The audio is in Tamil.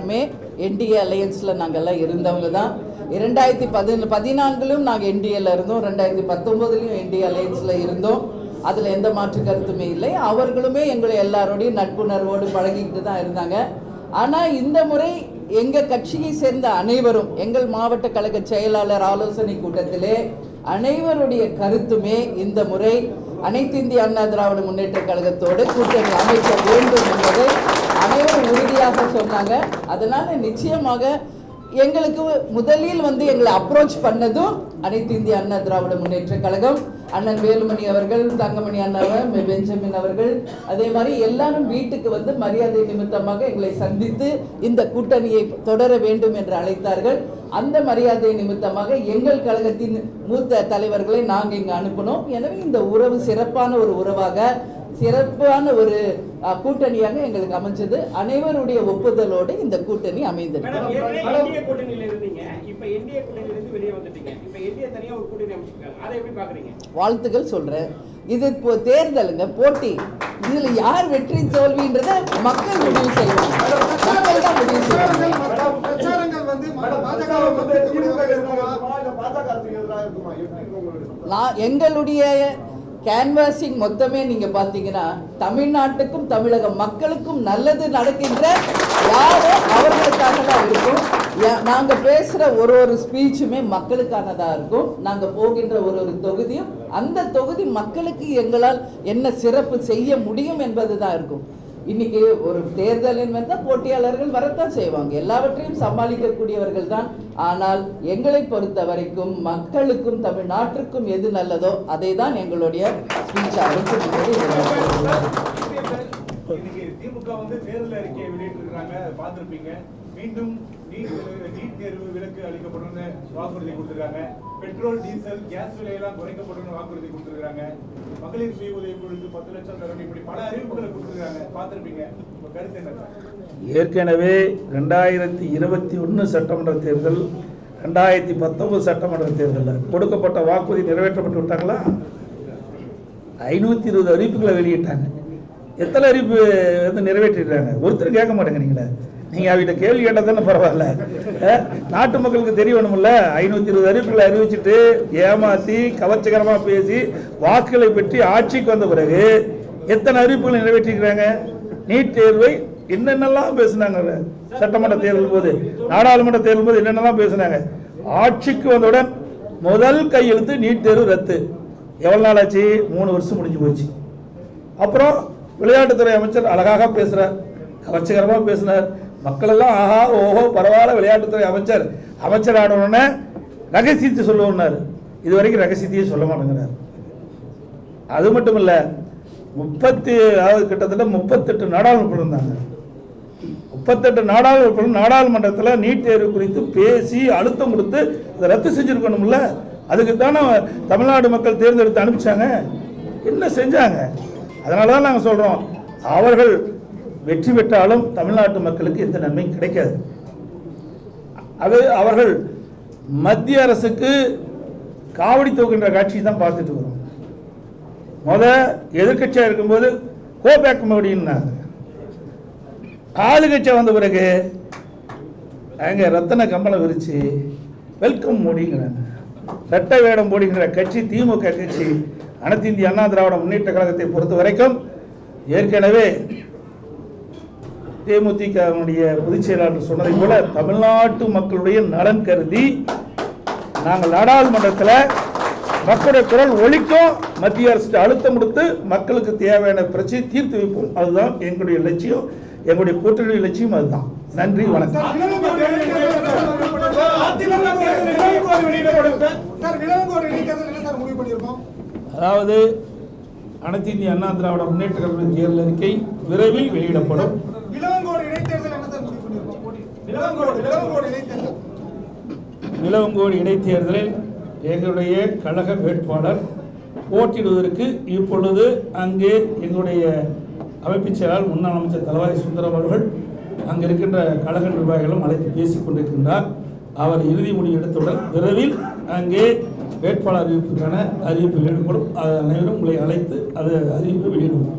எல்லாருமே என்டிஏ அலையன்ஸில் நாங்கள்லாம் இருந்தவங்க தான். 2014 நாங்கள் என்டிஏல இருந்தோம், 2019 என்டிஏ அலையன்ஸில் இருந்தோம். அதில் எந்த மாற்று கருத்துமே இல்லை. அவர்களுமே எங்களை எல்லாரோடையும் நட்புணர்வோடு பழகிக்கிட்டு தான் இருந்தாங்க. ஆனால் இந்த முறை எங்கள் கட்சியை சேர்ந்த அனைவரும், எங்கள் மாவட்ட கழக செயலாளர் ஆலோசனை கூட்டத்திலே அனைவருடைய கருத்துமே இந்த முறை அனைத்து இந்திய அண்ணா திராவிட முன்னேற்ற கழகத்தோடு கூட்டணி அமைக்க வேண்டும் என்பதை அனைவரும் உறுதியாக சொன்னாங்க. அதனால் நிச்சயமாக எங்களுக்கு முதலில் எங்களை அப்ரோச் பண்ணதும் அனைத்து இந்திய அண்ணா திராவிட முன்னேற்ற கழகம், அண்ணன் வேலுமணி அவர்கள், தங்கமணி அண்ணாவர், பெஞ்சமின் அவர்கள், அதே மாதிரி எல்லாரும் வீட்டுக்கு மரியாதை நிமித்தமாக எங்களை சந்தித்து இந்த கூட்டணியை தொடர வேண்டும் என்று அழைத்தார்கள். அந்த மரியாதை நிமித்தமாக எங்கள் கழகத்தின் மூத்த தலைவர்களை நாங்கள் இங்கு அனுப்பினோம். எனவே இந்த உறவு சிறப்பான ஒரு உறவாக, சிறப்பான ஒரு கூட்டணியாக எங்களுக்கு அமைஞ்சது. அனைவருடைய ஒப்புதலோடு இந்த கூட்டணி அமைந்தது. வாழ்த்துக்கள் சொல்றேன். இது தேர்தலுங்க, போட்டி. இதுல யார் வெற்றி தோல்வின்றத மக்கள் முடிவு செய்வாங்க. மக்கள் தான் முடிவு செய்வாங்க. எங்களுடைய கேன்வாசிங் மொத்தமே நீங்க பாத்தீங்கன்னா தமிழ்நாட்டுக்கும் தமிழக மக்களுக்கும் நல்லது நடக்கின்ற யாரோ அவர்களுக்காக தான் இருக்கும். நாங்க பேசுற ஒரு ஸ்பீச்சுமே மக்களுக்கானதா இருக்கும். நாங்க போகின்ற ஒரு தொகுதியும் அந்த தொகுதி மக்களுக்கு எங்களால் என்ன சிறப்பு செய்ய முடியும் என்பதுதான் இருக்கும். இன்னைக்கு ஒரு தேர்தலின் போட்டியாளர்கள் வரத்தான் செய்வாங்க, எல்லாவற்றையும் சமாளிக்கக்கூடியவர்கள் தான். ஆனால் எங்களை பொறுத்த வரைக்கும் மக்களுக்கும் தமிழ்நாட்டிற்கும் எது நல்லதோ அதை தான் எங்களுடைய ஸ்பீச் இருக்கும். திமுக தேர்தல் அறிக்கையை வெளியிட்டிருக்காங்க, பார்த்திருப்பீங்க. மீண்டும் நீட் தேர்வு விலக்கு அளிக்கப்படும் வாக்குறுதி கொடுத்திருக்காங்க. பெட்ரோல், டீசல், கேஸ் விலையெல்லாம் குறைக்கப்படும் வாக்குறுதி கொடுத்திருக்காங்க. மகளிர் சுய உதவி குழுக்கு 10 லட்சம் தரணும், இப்படி பல அறிவிப்புகளை கொடுத்திருக்காங்க, பார்த்திருப்பீங்க. உங்க கருத்து என்ன? ஏற்கனவே 2021 சட்டமன்ற தேர்தல், 2019 சட்டமன்ற தேர்தலில் கொடுக்கப்பட்ட வாக்குறுதி நிறைவேற்றப்பட்டு விட்டாங்களா? 520 அறிவிப்புகளை வெளியிட்டாங்க. எத்தனை அறிவிப்பு நிறைவேற்றிடுறாங்க? ஒருத்தர் கேட்க மாட்டேங்கிறீங்களே. நீங்கள் அவகிட்ட கேள்வி கேட்டால் தானே பரவாயில்ல. நாட்டு மக்களுக்கு தெரிய வேணும்ல. 520 அறிவிப்புகளை அறிவிச்சுட்டு ஏமாற்றி கவர்ச்சிகரமாக பேசி வாக்குகளை பெற்று ஆட்சிக்கு வந்த பிறகு எத்தனை அறிவிப்புகளை நிறைவேற்றிக்கிறாங்க? நீட் தேர்வை என்னென்னலாம் பேசினாங்க சட்டமன்ற தேர்தல் போது, நாடாளுமன்ற தேர்தல் போது என்னென்னலாம் பேசினாங்க. ஆட்சிக்கு வந்தவுடன் முதல் கையெழுத்து நீட் தேர்வு ரத்து. எவ்வளோ நாள் ஆச்சு? 3 வருஷம் முடிஞ்சு போச்சு. அப்புறம் விளையாட்டுத்துறை அமைச்சர் அழகாக பேசுகிறார், கவர்ச்சிகரமாக பேசினார். மக்களெல்லாம் ஆஹா ஓஹோ பரவாயில்ல, விளையாட்டுத்துறை அமைச்சர் ஆனவுடனே ரகசியத்தை சொல்லுவார். இது வரைக்கும் ரகசியத்தையே சொல்ல மாட்டேங்கிறார். அது மட்டும் இல்லை, கிட்டத்தட்ட 38 நாடாளுமன்ற இருந்தாங்க. 38 நாடாளுமன்றத்தில் நீட் தேர்வு குறித்து பேசி அழுத்தம் கொடுத்து அதை ரத்து செஞ்சுருக்கணும்ல. அதுக்கு தானே தமிழ்நாடு மக்கள் தேர்ந்தெடுத்து அனுப்பிச்சாங்க. என்ன செஞ்சாங்க? அதனால தான் நாங்கள் சொல்கிறோம், அவர்கள் வெற்றி பெற்றாலும் தமிழ்நாட்டு மக்களுக்கு எந்த நன்மையும் கிடைக்காது. அது அவர்கள் மத்திய அரசுக்கு காவடி தூக்குகின்ற காட்சி தான் பார்த்துட்டு வரும். எதிர்கட்சியாக இருக்கும்போது கோபேக் மோடின்னாங்க. ஆளுகட்சியாக வந்த பிறகு அங்கே ரத்தன கம்பளம் விரிச்சு வெல்கம் மோடிங்கிறாங்க. சட்ட வேடம் போடுகின்ற கட்சி திமுக கட்சி. அனைத்து இந்திய அண்ணா திராவிட முன்னேற்ற கழகத்தை பொறுத்த வரைக்கும் ஏற்கனவே தேமுதிகவுடைய பொதுச் செயலாளர் சொன்னதை போல தமிழ்நாட்டு மக்களுடைய நலன் கருதி நாங்கள் நாடாளுமன்றத்தில் மக்களுடைய குரல் ஒலிக்கும், மத்திய அரசு அழுத்தம் கொடுத்து மக்களுக்கு தேவையான பிரச்சனை தீர்த்து வைப்போம். அதுதான் எங்களுடைய லட்சியம், எங்களுடைய கூட்டணி லட்சியம் அதுதான். நன்றி, வணக்கம். அதாவது அனைத்து இந்திய அண்ணா திராவிட முன்னேற்ற கழக தேர்தல் அறிக்கை விரைவில் வெளியிடப்படும். விளவங்கோடு இடைத்தேர்தலில் எங்களுடைய கழக வேட்பாளர் போட்டியிடுவதற்கு இப்பொழுது அங்கே எங்களுடைய அமைப்புச் செயலாளர் முன்னாள் அமைச்சர் தளவாய் சுந்தரம் அவர்கள் அங்கே இருக்கின்ற கழக நிர்வாகிகளும் அழைத்து பேசிக் கொண்டிருக்கின்றார். அவர் இறுதி முடிவு எடுத்தவுடன் விரைவில் அங்கே வேட்பாளர் அறிவிப்புக்கான அறிவிப்பு வெளியிடப்படும். அனைவரும் உங்களை அழைத்து அது அறிவிப்பு வெளியிடுவோம்.